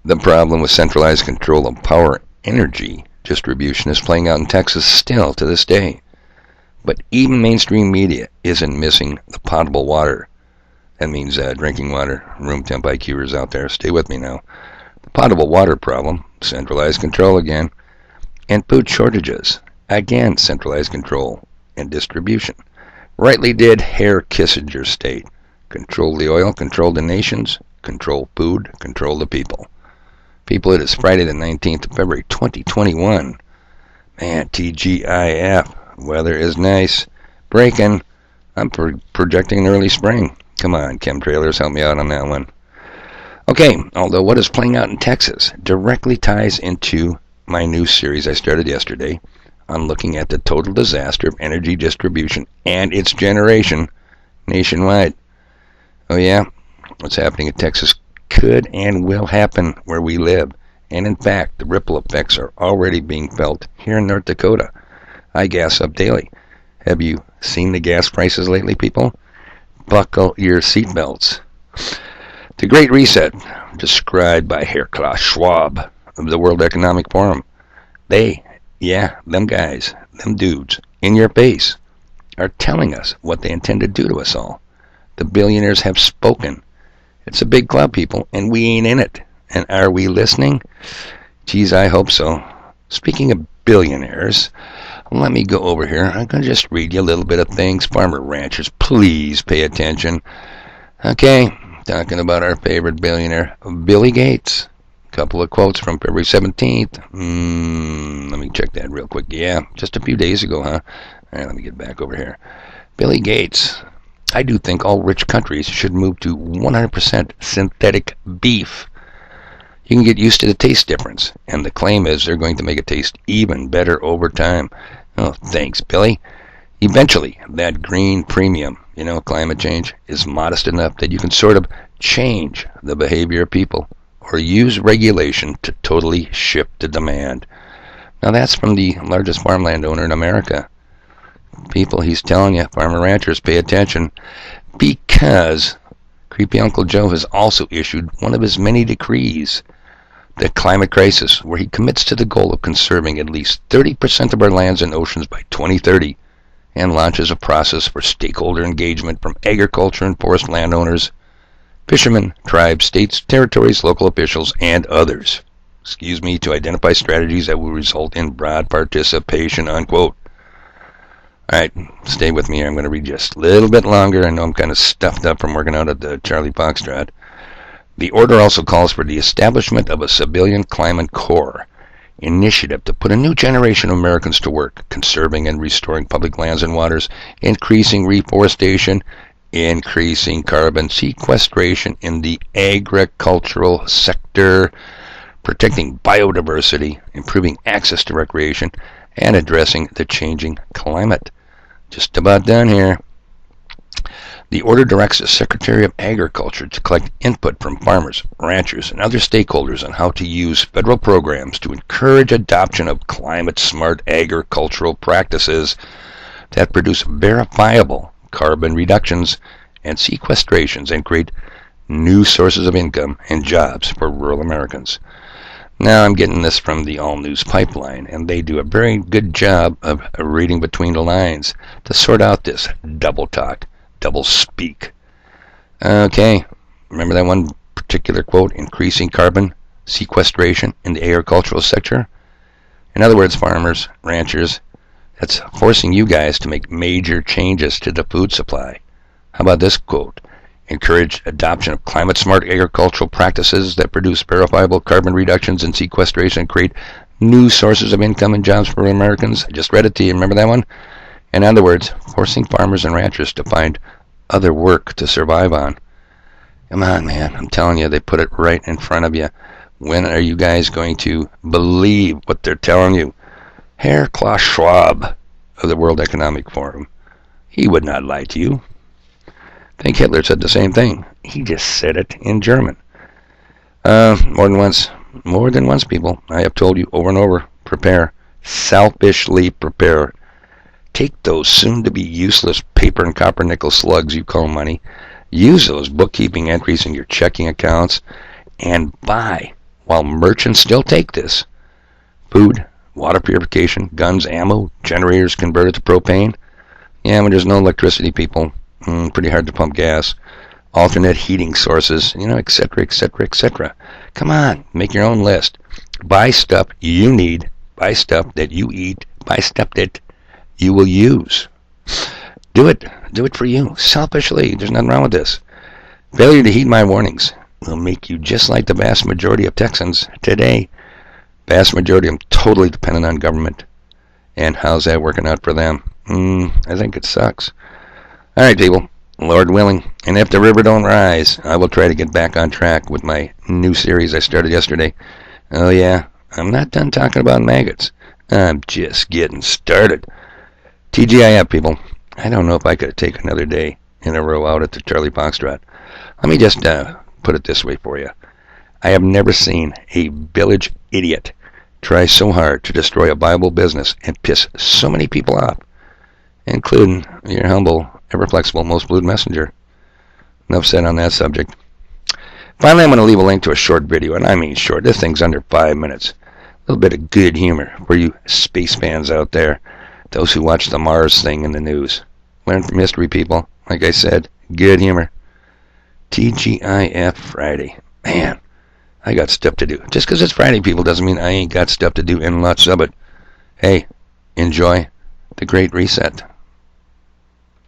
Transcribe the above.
The problem with centralized control of power energy distribution is playing out in Texas still to this day. But even mainstream media isn't missing the potable water. That means drinking water, room temp IQers out there. Stay with me now. The potable water problem, centralized control again. And food shortages, again, centralized control and distribution. Rightly did Herr Kissinger state, control the oil, control the nations, control food, control the people. People, it is Friday the 19th of February 2021. Man, TGIF. Weather is nice. Breaking. I'm projecting an early spring. Come on, chemtrailers, help me out on that one. Okay, although what is playing out in Texas directly ties into my new series I started yesterday on looking at the total disaster of energy distribution and its generation nationwide. Oh yeah, what's happening in Texas could and will happen where we live. And in fact, the ripple effects are already being felt here in North Dakota. I gas up daily. Have you seen the gas prices lately, people? Buckle your seatbelts. The Great Reset, described by Herr Klaus Schwab of the World Economic Forum. Them guys, them dudes, in your face, are telling us what they intend to do to us all. The billionaires have spoken. It's a big club, people, and we ain't in it. And are we listening? Geez, I hope so. Speaking of billionaires, let me go over here. I'm going to just read you a little bit of things. Farmer ranchers, please pay attention. Okay, talking about our favorite billionaire, Billy Gates. A couple of quotes from February 17th. Let me check that real quick. Yeah, just a few days ago, huh? All right, let me get back over here. Billy Gates. I do think all rich countries should move to 100% synthetic beef. You can get used to the taste difference, and the claim is they're going to make it taste even better over time. Oh, thanks, Billy. Eventually, that green premium, climate change, is modest enough that you can sort of change the behavior of people or use regulation to totally shift the demand. Now, that's from the largest farmland owner in America. People, he's telling you, farmer ranchers, pay attention, because creepy Uncle Joe has also issued one of his many decrees, the climate crisis, where he commits to the goal of conserving at least 30% of our lands and oceans by 2030 and launches a process for stakeholder engagement from agriculture and forest landowners, fishermen, tribes, states, territories, local officials, and others, to identify strategies that will result in broad participation, unquote. All right, stay with me here. I'm going to read just a little bit longer. I know I'm kind of stuffed up from working out at the Charlie Foxtrot. The order also calls for the establishment of a civilian climate corps initiative to put a new generation of Americans to work, conserving and restoring public lands and waters, increasing reforestation, increasing carbon sequestration in the agricultural sector, protecting biodiversity, improving access to recreation, and addressing the changing climate. Just about done here. The order directs the Secretary of Agriculture to collect input from farmers, ranchers, and other stakeholders on how to use federal programs to encourage adoption of climate-smart agricultural practices that produce verifiable carbon reductions and sequestrations and create new sources of income and jobs for rural Americans. Now, I'm getting this from the All News Pipeline, and they do a very good job of reading between the lines to sort out this double talk, double speak. Okay, remember that one particular quote, increasing carbon sequestration in the agricultural sector? In other words, farmers, ranchers, that's forcing you guys to make major changes to the food supply. How about this quote? Encourage adoption of climate-smart agricultural practices that produce verifiable carbon reductions and sequestration and create new sources of income and jobs for Americans. I just read it to you. Remember that one? In other words, forcing farmers and ranchers to find other work to survive on. Come on, man. I'm telling you, they put it right in front of you. When are you guys going to believe what they're telling you? Herr Klaus Schwab of the World Economic Forum. He would not lie to you. I think Hitler said the same thing. He just said it in German. More than once, people. I have told you over and over, prepare. Selfishly prepare. Take those soon-to-be useless paper and copper nickel slugs you call money. Use those bookkeeping entries in your checking accounts and buy while merchants still take this. Food, water purification, guns, ammo, generators converted to propane. Yeah, when there's no electricity, people, pretty hard to pump gas. Alternate heating sources, etc., etc., etc. Come on, make your own list. Buy stuff you need. Buy stuff that you eat. Buy stuff that you will use. Do it. Do it for you. Selfishly. There's nothing wrong with this. Failure to heed my warnings will make you just like the vast majority of Texans today. Vast majority of them totally dependent on government. And how's that working out for them? I think it sucks. All right, people. Lord willing, and if the river don't rise, I will try to get back on track with my new series I started yesterday. Oh yeah, I'm not done talking about maggots. I'm just getting started. TGIF, people. I don't know if I could take another day in a row out at the Charlie Foxtrot. Let me just put it this way for you. I have never seen a village idiot try so hard to destroy a Bible business and piss so many people off, including your humble, ever-flexible, most blued messenger. Enough said on that subject. Finally, I'm going to leave a link to a short video, and I mean short. This thing's under 5 minutes. A little bit of good humor for you space fans out there, those who watch the Mars thing in the news. Learn from history, people. Like I said, good humor. TGIF Friday. Man, I got stuff to do. Just because it's Friday, people, doesn't mean I ain't got stuff to do and lots of it. Hey, enjoy the Great Reset.